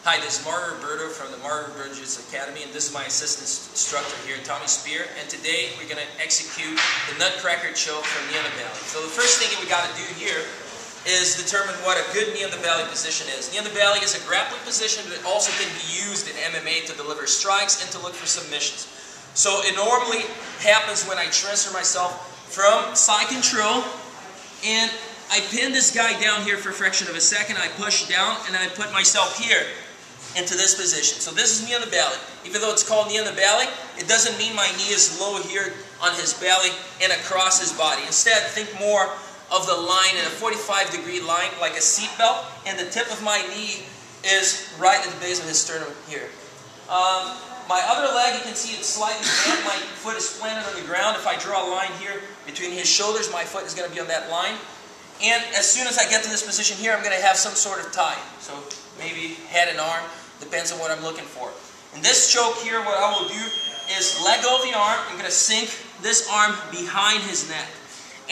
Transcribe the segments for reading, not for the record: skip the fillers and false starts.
Hi, this is MRJJA from the MRJJA Academy, and this is my assistant instructor here, Tommy Spear. And today we're going to execute the Nutcracker choke from knee on the belly. So the first thing that we got to do here is determine what a good knee on the belly position is. Knee on the belly is a grappling position, but it also can be used in MMA to deliver strikes and to look for submissions. So it normally happens when I transfer myself from side control and I pin this guy down here for a fraction of a second. I push down and I put myself here into this position. So this is knee on the belly. Even though it's called knee on the belly, it doesn't mean my knee is low here on his belly and across his body. Instead, think more of the line in a 45-degree line, like a seat belt, and the tip of my knee is right at the base of his sternum here. My other leg, you can see it's slightly bent. My foot is planted on the ground. If I draw a line here between his shoulders, my foot is going to be on that line. And as soon as I get to this position here, I'm going to have some sort of tie. So maybe head and arm, depends on what I'm looking for. In this choke here, what I will do is let go of the arm. I'm going to sink this arm behind his neck.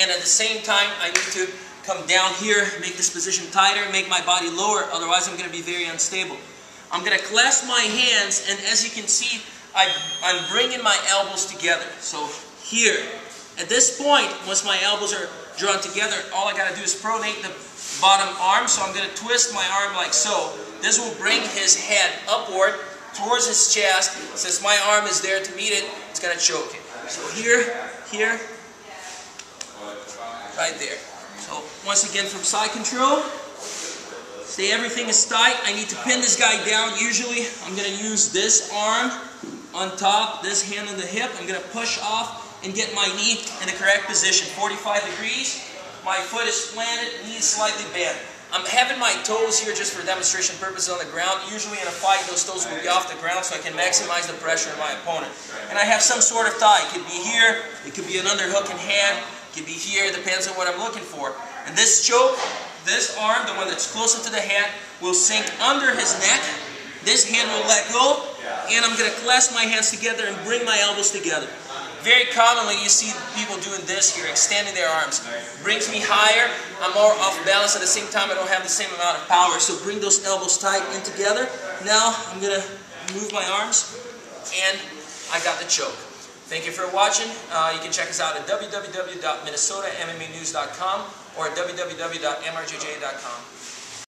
And at the same time, I need to come down here, make this position tighter, make my body lower, otherwise I'm going to be very unstable. I'm going to clasp my hands, and as you can see, I'm bringing my elbows together. So here, at this point, once my elbows are drawn together, all I got to do is pronate the bottom arm. So I'm going to twist my arm like so. This will bring his head upward towards his chest. Since my arm is there to meet it, it's going to choke him. So here, right there. So once again from side control, say everything is tight. I need to pin this guy down. Usually I'm going to use this arm on top, this hand on the hip. I'm going to push off and get my knee in the correct position. 45 degrees. My foot is planted, knee is slightly bent. I'm having my toes here just for demonstration purposes on the ground. Usually in a fight, those toes will be off the ground so I can maximize the pressure on my opponent. And I have some sort of tie. It could be here, it could be an underhook in hand, it could be here, it depends on what I'm looking for. And this choke, this arm, the one that's closer to the hand, will sink under his neck. This hand will let go, and I'm going to clasp my hands together and bring my elbows together. Very commonly, you see people doing this here, extending their arms. Brings me higher, I'm more off balance, at the same time I don't have the same amount of power. So bring those elbows tight in together. Now I'm going to move my arms, and I got the choke. Thank you for watching. You can check us out at www.minnesota.mmmanews.com or www.mrjja.com.